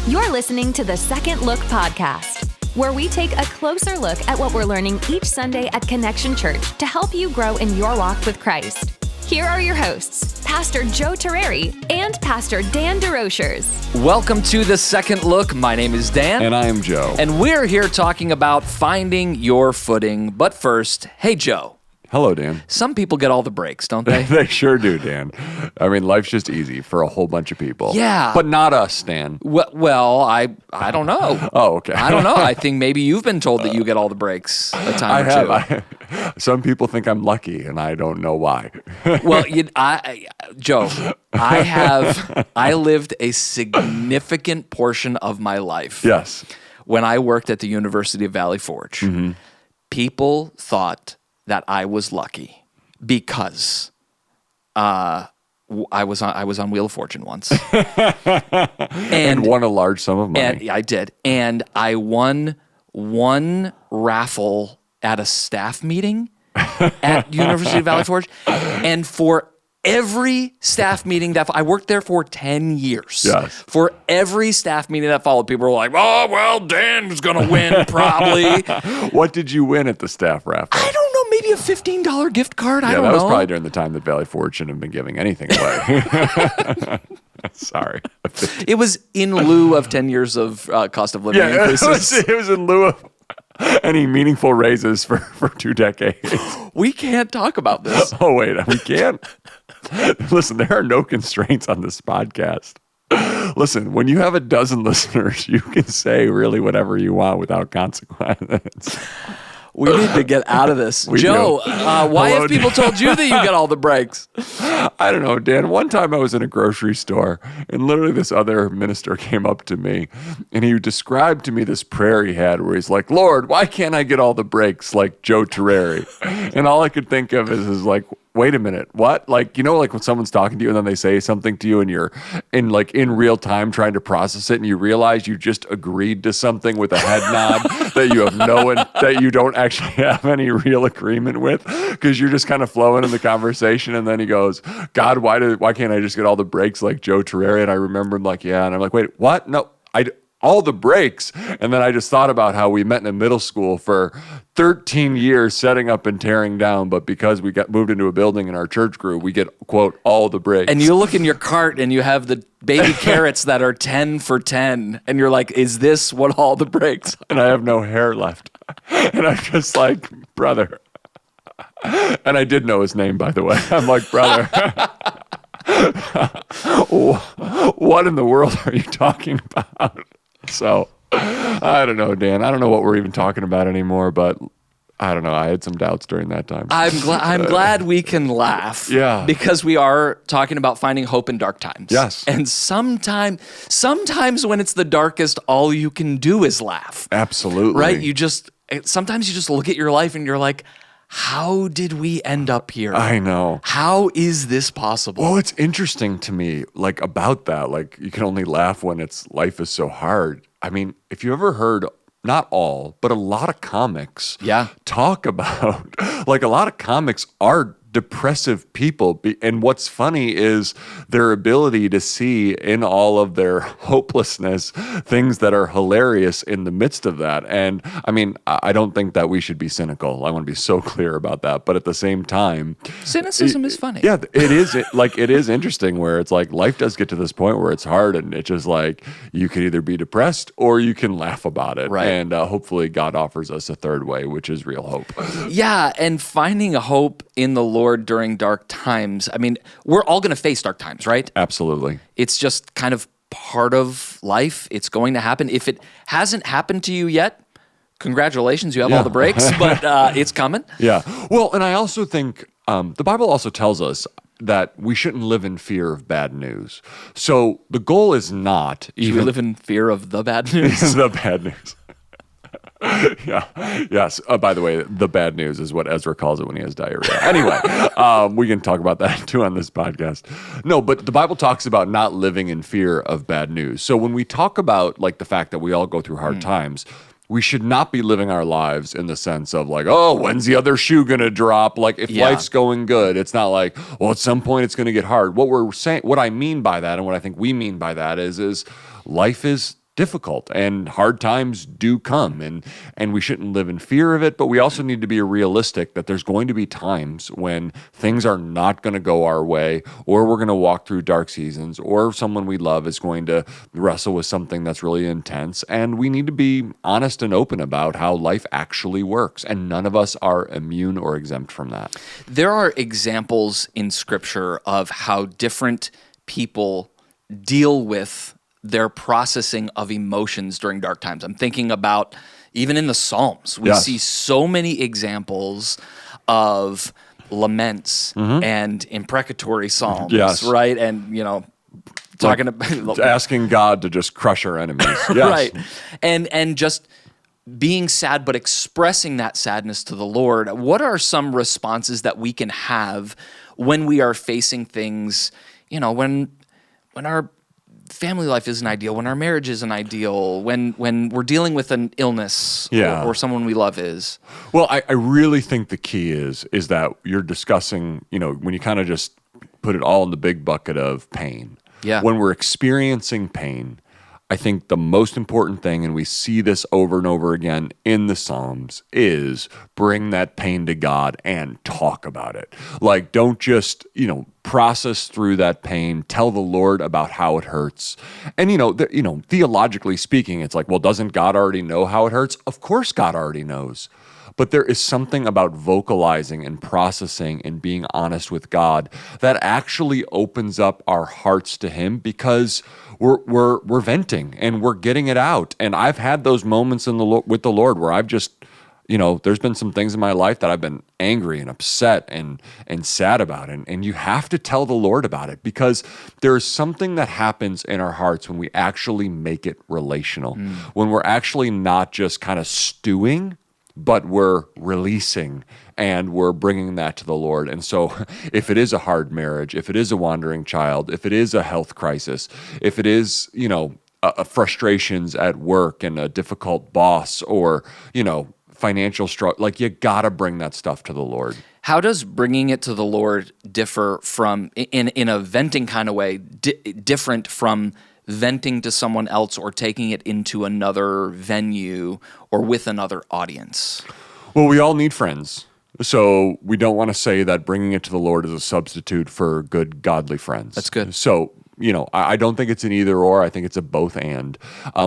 You're listening to the Second Look Podcast, where we take a closer look at what we're learning each Sunday at Connection Church to help you grow in your walk with Christ. Here are your hosts, Pastor Joe Terreri and Pastor Dan DeRochers. Welcome to the Second Look. My name is Dan. And I am Joe. And we're here talking about finding your footing. But first, hey, Joe. Hello, Dan. Some people get all the breaks, don't they? They sure do, Dan. I mean, life's just easy for a whole bunch of people. Yeah. But not us, Dan. Well, I don't know. Oh, okay. I don't know. I think maybe you've been told that you get all the breaks a time or two. Some people think I'm lucky, and I don't know why. Well, Joe, I lived a significant portion of my life. Yes. When I worked at the University of Valley Forge, people thought that I was lucky because I was on Wheel of Fortune once, and won a large sum of money. And I did, and I won one raffle at a staff meeting at University of Valley Forge, and for every staff meeting that I worked there for 10 years. Yes. For every staff meeting that followed, people were like, "Oh, well, Dan's gonna win probably." What did you win at the staff raffle? I don't know. Maybe a $15 gift card. I don't know. Yeah, that was probably during the time that Valley Forge shouldn't have been giving anything away. Sorry. It was in lieu of 10 years of cost of living increases. It was in lieu of any meaningful raises for 2 decades. We can't talk about this. Oh, wait, we can't? Listen, there are no constraints on this podcast. Listen, when you have a dozen listeners, you can say really whatever you want without consequences. We need to get out of this. Joe, why have people told you that you get all the breaks? I don't know, Dan. One time I was in a grocery store, and literally this other minister came up to me, and he described to me this prayer he had where he's like, "Lord, why can't I get all the breaks like Joe Terreri?" And all I could think of is like, wait a minute, what? Like, you know, like when someone's talking to you and then they say something to you and you're in real time trying to process it and you realize you just agreed to something with a head nod that you don't actually have any real agreement with because you're just kind of flowing in the conversation. And then he goes, "God, why can't I just get all the breaks like Joe Terreri?" And I remember him like, yeah. And I'm like, wait, what? No, all the breaks. And then I just thought about how we met in a middle school for 13 years setting up and tearing down, but because we got moved into a building and our church grew, we get, quote, all the breaks. And you look in your cart and you have the baby carrots that are 10 for 10, and you're like, is this what all the breaks? And I have no hair left. And I'm just like, brother. And I did know his name, by the way. I'm like, brother. What in the world are you talking about? So, I don't know, Dan. I don't know what we're even talking about anymore, but I don't know. I had some doubts during that time. I'm glad we can laugh. Yeah. Because we are talking about finding hope in dark times. Yes. And sometimes when it's the darkest, all you can do is laugh. Absolutely. Right? Sometimes you just look at your life and you're like, how did we end up here? I know. How is this possible? Well, it's interesting to me, like about that, like you can only laugh when life is so hard. I mean, if you ever heard, not all, but a lot of comics talk about, like a lot of comics are depressive people. And what's funny is their ability to see in all of their hopelessness things that are hilarious in the midst of that. And I mean, I don't think that we should be cynical. I want to be so clear about that. But at the same time, cynicism is funny. Yeah, it is. It is interesting where it's like life does get to this point where it's hard and it's just like you can either be depressed or you can laugh about it. Right. And hopefully God offers us a third way, which is real hope. Yeah, and finding a hope in the Lord during dark times. I mean, we're all going to face dark times, right? Absolutely. It's just kind of part of life. It's going to happen. If it hasn't happened to you yet, congratulations, you have all the breaks, but it's coming. Yeah. Well, and I also think the Bible also tells us that we shouldn't live in fear of bad news. So the goal is not even... Should we live in fear of the bad news? The bad news. Yeah. Yes. By the way, the bad news is what Ezra calls it when he has diarrhea. Anyway, we can talk about that too on this podcast. No, but the Bible talks about not living in fear of bad news. So when we talk about like the fact that we all go through hard times, we should not be living our lives in the sense of like, oh, when's the other shoe going to drop? Like if life's going good, it's not like, well, at some point it's going to get hard. What we're saying, what I mean by that and what I think we mean by that is life is difficult, and hard times do come, and we shouldn't live in fear of it, but we also need to be realistic that there's going to be times when things are not going to go our way, or we're going to walk through dark seasons, or someone we love is going to wrestle with something that's really intense, and we need to be honest and open about how life actually works, and none of us are immune or exempt from that. There are examples in Scripture of how different people deal with their processing of emotions during dark times. I'm thinking about even in the Psalms, we Yes. see so many examples of laments and imprecatory psalms, Yes. right? And, talking about Asking God to just crush our enemies. Yes. right. And just being sad, but expressing that sadness to the Lord. What are some responses that we can have when we are facing things, when our family life isn't ideal, when our marriage isn't ideal, when we're dealing with an illness or someone we love is? Well, I really think the key is that you're discussing, when you kind of just put it all in the big bucket of pain. Yeah. When we're experiencing pain, I think the most important thing, and we see this over and over again in the Psalms, is bring that pain to God and talk about it. Like, don't just, process through that pain, tell the Lord about how it hurts. And, theologically speaking, it's like, well, doesn't God already know how it hurts? Of course God already knows. But there is something about vocalizing and processing and being honest with God that actually opens up our hearts to Him, because we're venting and we're getting it out. And I've had those moments with the Lord where I've just, there's been some things in my life that I've been angry and upset and sad about. And you have to tell the Lord about it, because there's something that happens in our hearts when we actually make it relational, when we're actually not just kind of stewing, but we're releasing and we're bringing that to the Lord. And so if it is a hard marriage, if it is a wandering child, if it is a health crisis, if it is, frustrations at work and a difficult boss, or, financial struggle, like, you got to bring that stuff to the Lord. How does bringing it to the Lord differ from, in a venting kind of way, different from venting to someone else or taking it into another venue or with another audience? Well, we all need friends. So we don't want to say that bringing it to the Lord is a substitute for good, godly friends. That's good. So, I don't think it's an either or. I think it's a both and.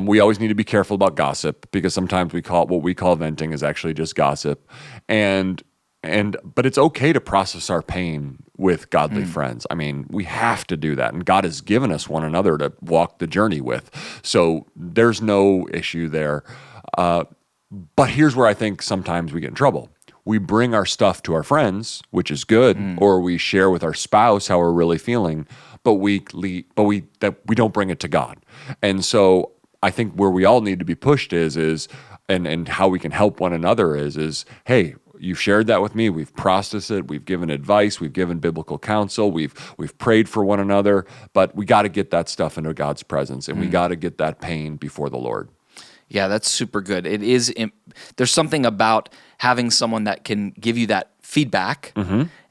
We always need to be careful about gossip, because sometimes what we call venting is actually just gossip. But it's okay to process our pain with godly friends. I mean, we have to do that. And God has given us one another to walk the journey with. So there's no issue there. But here's where I think sometimes we get in trouble. We bring our stuff to our friends, which is good, or we share with our spouse how we're really feeling, but we don't bring it to God. And so I think where we all need to be pushed is how we can help one another is, hey, you've shared that with me. We've processed it. We've given advice. We've given biblical counsel. We've prayed for one another. But we got to get that stuff into God's presence, and we got to get that pain before the Lord. Yeah, that's super good. It is. There's something about having someone that can give you that feedback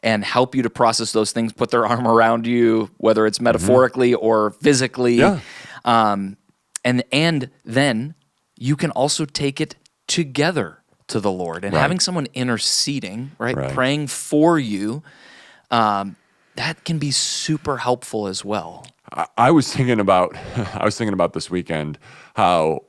and help you to process those things, put their arm around you, whether it's metaphorically or physically. Yeah. And then you can also take it together to the Lord. And having someone interceding, right, praying for you, that can be super helpful as well. I was thinking about this weekend how,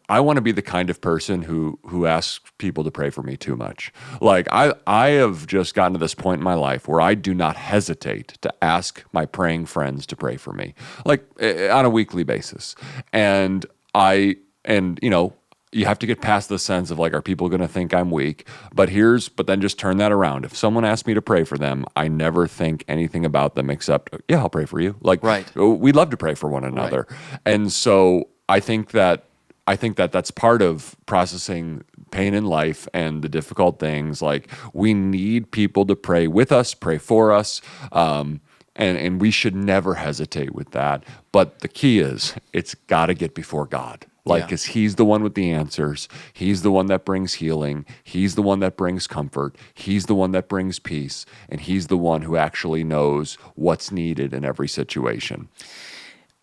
I want to be the kind of person who asks people to pray for me too much. Like, I have just gotten to this point in my life where I do not hesitate to ask my praying friends to pray for me, like, on a weekly basis. And you have to get past the sense of, like, are people going to think I'm weak? But then just turn that around. If someone asks me to pray for them, I never think anything about them except, yeah, I'll pray for you. Like, we love to pray for one another. Right. And so I think that that's part of processing pain in life and the difficult things. Like, we need people to pray with us, pray for us, and we should never hesitate with that. But the key is, it's got to get before God. Like, because He's the one with the answers. He's the one that brings healing. He's the one that brings comfort. He's the one that brings peace. And He's the one who actually knows what's needed in every situation.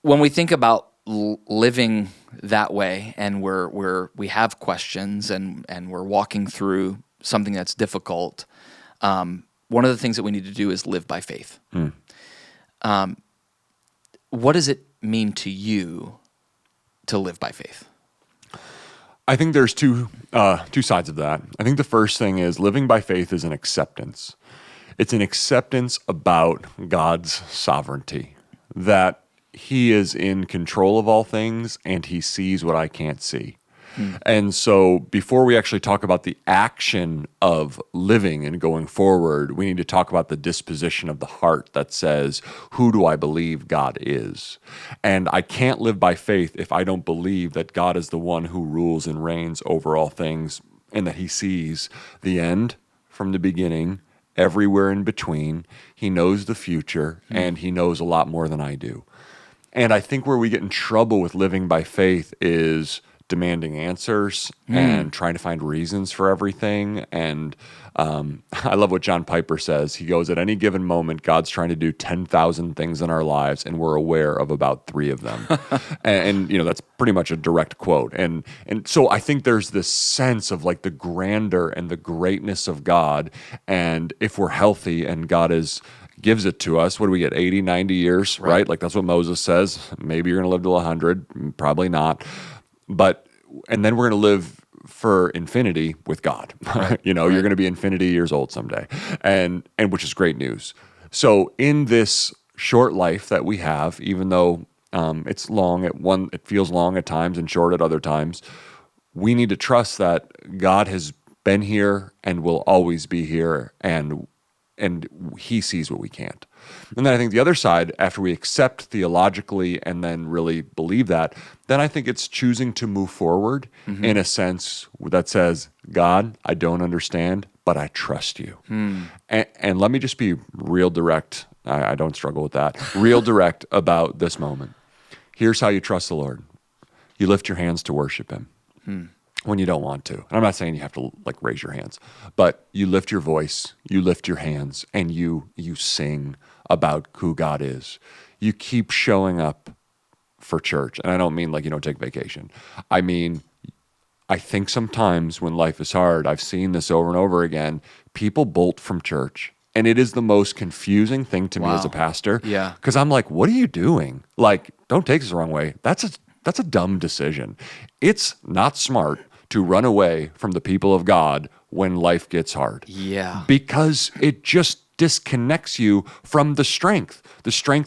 When we think about living that way, and we have questions, and we're walking through something that's difficult, one of the things that we need to do is live by faith. What does it mean to you to live by faith? I think there's two sides of that. I think the first thing is living by faith is an acceptance. It's an acceptance about God's sovereignty, that he is in control of all things and he sees what I can't see. And so before we actually talk about the action of living and going forward, we need to talk about the disposition of the heart that says, who do I believe God is? And I can't live by faith if I don't believe that God is the one who rules and reigns over all things, and that he sees the end from the beginning, everywhere in between. He knows the future, and he knows a lot more than I do. And I think where we get in trouble with living by faith is demanding answers and trying to find reasons for everything. And I love what John Piper says. He goes, at any given moment, God's trying to do 10,000 things in our lives, and we're aware of about 3 of them. and that's pretty much a direct quote. And so I think there's this sense of like the grandeur and the greatness of God. And if we're healthy and God gives it to us, what do we get, 80, 90 years, right? Like that's what Moses says. Maybe you're going to live to 100, probably not. And then we're going to live for infinity with God. Right. You're going to be infinity years old someday, and which is great news. So in this short life that we have, even though it's long it feels long at times and short at other times, we need to trust that God has been here and will always be here, and he sees what we can't. And then I think the other side, after we accept theologically and then really believe that, then I think it's choosing to move forward in a sense that says, God, I don't understand, but I trust you. And let me just be real direct. I don't struggle with that. Real direct about this moment. Here's how you trust the Lord. You lift your hands to worship him. When you don't want to. And I'm not saying you have to like raise your hands, but you lift your voice, you lift your hands, and you sing about who God is. You keep showing up for church. And I don't mean like you don't take vacation. I mean, I think sometimes when life is hard, I've seen this over and over again, people bolt from church. And it is the most confusing thing to me as a pastor. Yeah. Because I'm like, what are you doing? Like, don't take this the wrong way. That's a dumb decision. It's not smart to run away from the people of God when life gets hard. Yeah. Because it just disconnects you from the strength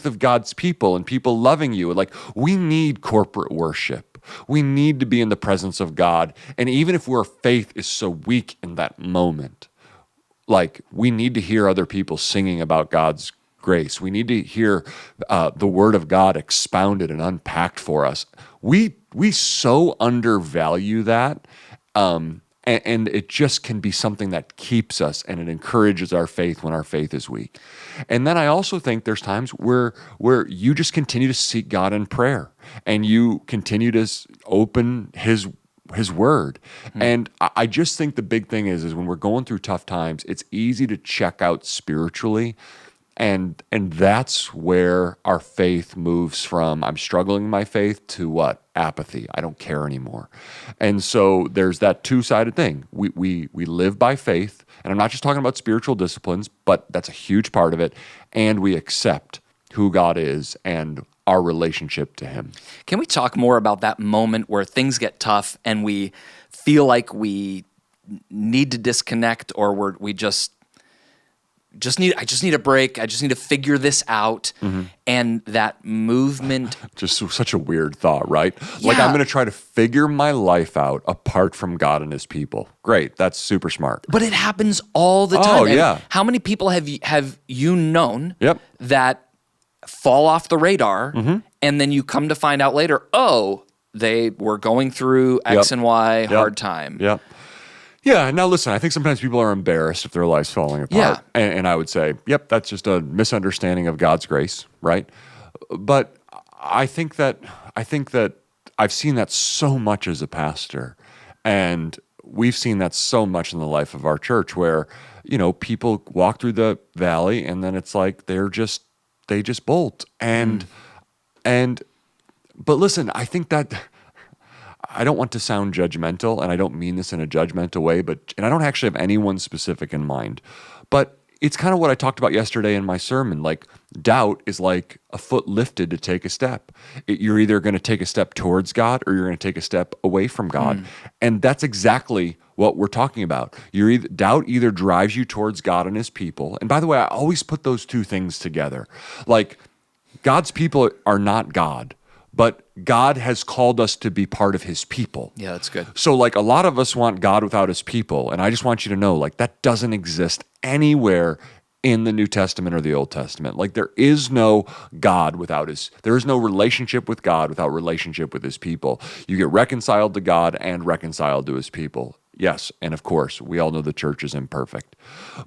of God's people and people loving you. Like, we need corporate worship. We need to be in the presence of God. And even if our faith is so weak in that moment, like, we need to hear other people singing about God's grace. We need to hear the word of God expounded and unpacked for us. We so undervalue that, and it just can be something that keeps us, and it encourages our faith when our faith is weak. And then I also think there's times where you just continue to seek God in prayer, and you continue to open His word. And I just think the big thing is when we're going through tough times, it's easy to check out spiritually. And that's where our faith moves from, I'm struggling in my faith, to what? Apathy. I don't care anymore. And so there's that two-sided thing. We live by faith, and I'm not just talking about spiritual disciplines, but that's a huge part of it, and we accept who God is and our relationship to him. Can we talk more about that moment where things get tough and we feel like we need to disconnect, or we just need a break. I just need to figure this out. And that movement. Just such a weird thought, right? Yeah. Like, I'm going to try to figure my life out apart from God and his people. Great. That's super smart. But it happens all the time. Oh, yeah. How many people have you known Yep. that fall off the radar, and then you come to find out later, oh, they were going through X and Y hard time. Yep. Yeah, now listen, I think sometimes people are embarrassed if their life's falling apart. Yeah. And I would say, yep, that's just a misunderstanding of God's grace, right? But I think that I've seen that so much as a pastor, and we've seen that so much in the life of our church where, people walk through the valley and then it's like they just bolt. And But listen, I think that I don't want to sound judgmental, and I don't mean this in a judgmental way, and I don't actually have anyone specific in mind. But it's kind of what I talked about yesterday in my sermon. Like, doubt is like a foot lifted to take a step. You're either going to take a step towards God or you're going to take a step away from God. And that's exactly what we're talking about. Doubt either drives you towards God and his people. And by the way, I always put those two things together. Like, God's people are not God, but God has called us to be part of his people. Yeah, that's good. So like a lot of us want God without his people. And I just want you to know, like, that doesn't exist anywhere in the New Testament or the Old Testament. Like, there is no God there is no relationship with God without relationship with his people. You get reconciled to God and reconciled to his people. Yes, and of course, we all know the church is imperfect.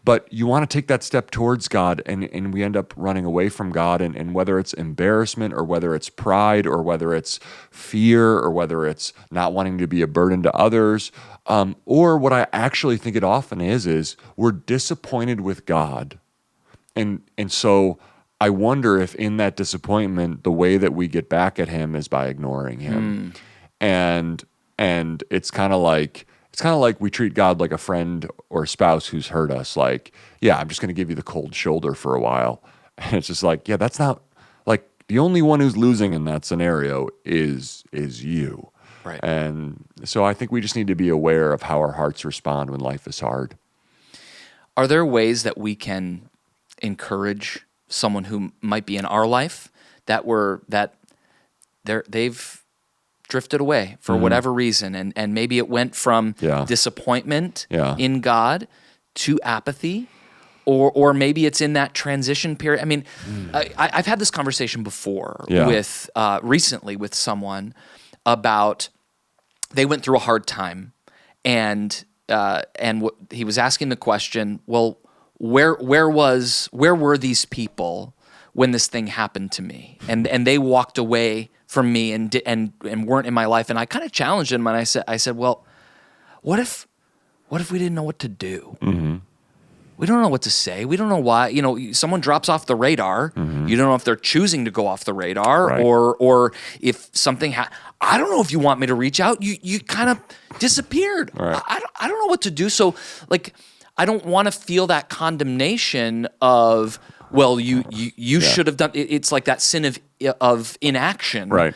But you want to take that step towards God, and we end up running away from God, and whether it's embarrassment or whether it's pride or whether it's fear or whether it's not wanting to be a burden to others, or what I actually think it often is we're disappointed with God. And so I wonder if in that disappointment, the way that we get back at him is by ignoring him. And it's kind of like we treat God like a friend or a spouse who's hurt us. Like, yeah, I'm just going to give you the cold shoulder for a while. And it's just like, yeah, that's not, like, the only one who's losing in that scenario is you. Right. And so I think we just need to be aware of how our hearts respond when life is hard. Are there ways that we can encourage someone who might be in our life they've drifted away for whatever reason, and maybe it went from disappointment in God to apathy, or maybe it's in that transition period? I mean, I've had this conversation before with recently with someone about they went through a hard time, and he was asking the question, well, where were these people when this thing happened to me? And they walked away from me and weren't in my life. And I kind of challenged him, and I said, well, what if we didn't know what to do? Mm-hmm. We don't know what to say. We don't know why. You know, someone drops off the radar. Mm-hmm. You don't know if they're choosing to go off the radar, right, or if something. I don't know if you want me to reach out. You kind of disappeared. Right. I don't know what to do. So, like, I don't want to feel that condemnation of, well, you should have done. It's like that sin of inaction. Right.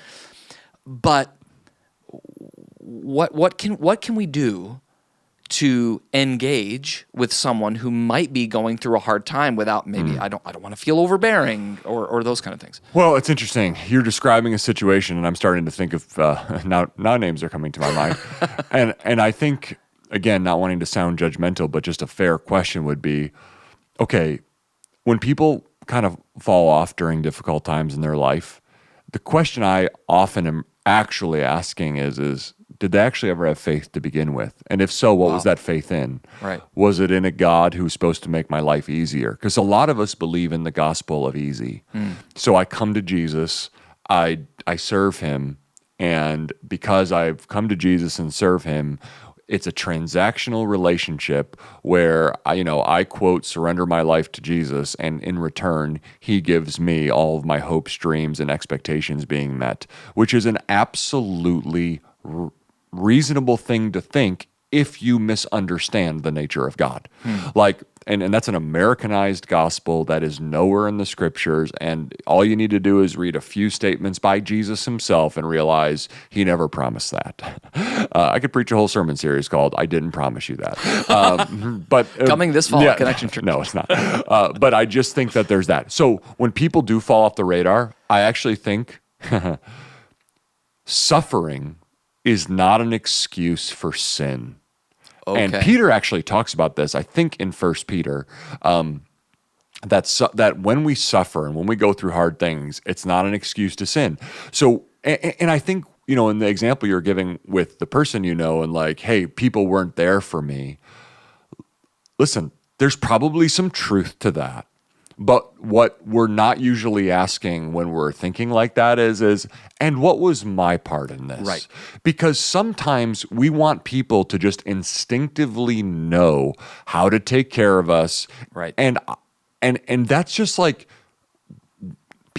But what can we do to engage with someone who might be going through a hard time without maybe I don't want to feel overbearing or those kind of things? Well, it's interesting. You're describing a situation, and I'm starting to think of now names are coming to my mind, and I think, again, not wanting to sound judgmental, but just a fair question would be, okay, when people kind of fall off during difficult times in their life, the question I often am actually asking is did they actually ever have faith to begin with? And if so, what was that faith in? Right. Was it in a God who's supposed to make my life easier? Because a lot of us believe in the gospel of easy. So I come to Jesus, I serve him, and because I've come to Jesus and serve him, it's a transactional relationship where I quote, surrender my life to Jesus, and in return, he gives me all of my hopes, dreams, and expectations being met, which is an absolutely reasonable thing to think if you misunderstand the nature of God. Like, and that's an Americanized gospel that is nowhere in the scriptures, and all you need to do is read a few statements by Jesus himself and realize he never promised that. I could preach a whole sermon series called I Didn't Promise You That. But coming this fall at Connection Church. No, it's not. But I just think that there's that. So when people do fall off the radar, I actually think suffering is not an excuse for sin. Okay. And Peter actually talks about this, I think, in 1 Peter, that when we suffer and when we go through hard things, it's not an excuse to sin. So, and I think, in the example you're giving with the person and like, hey, people weren't there for me. Listen, there's probably some truth to that. But what we're not usually asking when we're thinking like that is, and what was my part in this? Right. Because sometimes we want people to just instinctively know how to take care of us. Right. And that's just like,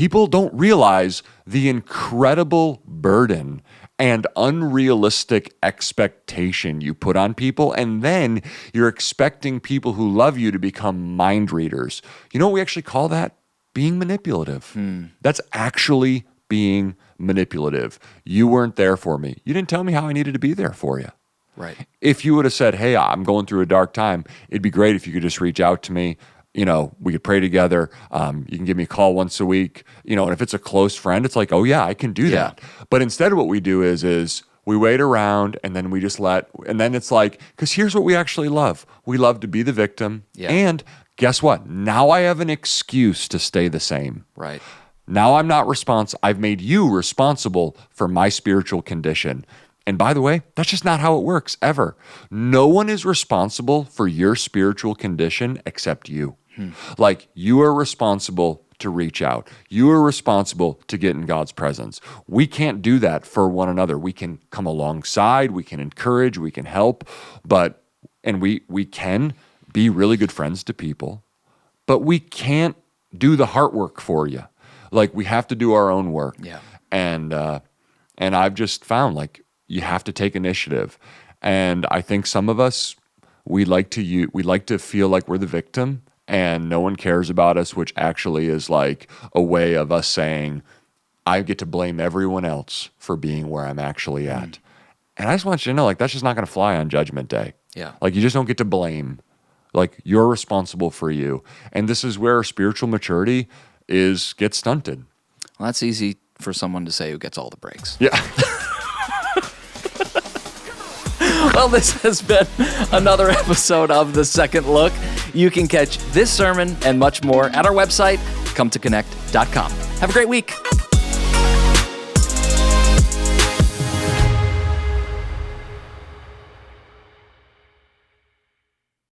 People don't realize the incredible burden and unrealistic expectation you put on people, and then you're expecting people who love you to become mind readers. You know what we actually call that? Being manipulative. That's actually being manipulative. You weren't there for me. You didn't tell me how I needed to be there for you. Right. If you would have said, hey, I'm going through a dark time, it'd be great if you could just reach out to me. You know, we could pray together. You can give me a call once a week. You know, and if it's a close friend, it's like, oh yeah, I can do that. But instead what we do is we wait around and then we just and then it's like, because here's what we actually love. We love to be the victim. Yeah. And guess what? Now I have an excuse to stay the same. Right. Now I'm not responsible. I've made you responsible for my spiritual condition. And by the way, that's just not how it works ever. No one is responsible for your spiritual condition except you. Like, you are responsible to reach out. You are responsible to get in God's presence. We can't do that for one another. We can come alongside, we can encourage, we can help, and we can be really good friends to people, but we can't do the heart work for you. Like, we have to do our own work. Yeah. And I've just found, like, you have to take initiative. And I think some of us, we like to feel like we're the victim and no one cares about us, which actually is like a way of us saying, I get to blame everyone else for being where I'm actually at. And I just want you to know, like, that's just not going to fly on Judgment Day. Yeah. Like, you just don't get to blame. Like, you're responsible for you. And this is where spiritual maturity gets stunted. Well, that's easy for someone to say who gets all the breaks. Yeah. Well, this has been another episode of The Second Look. You can catch this sermon and much more at our website, cometoconnect.com. Have a great week.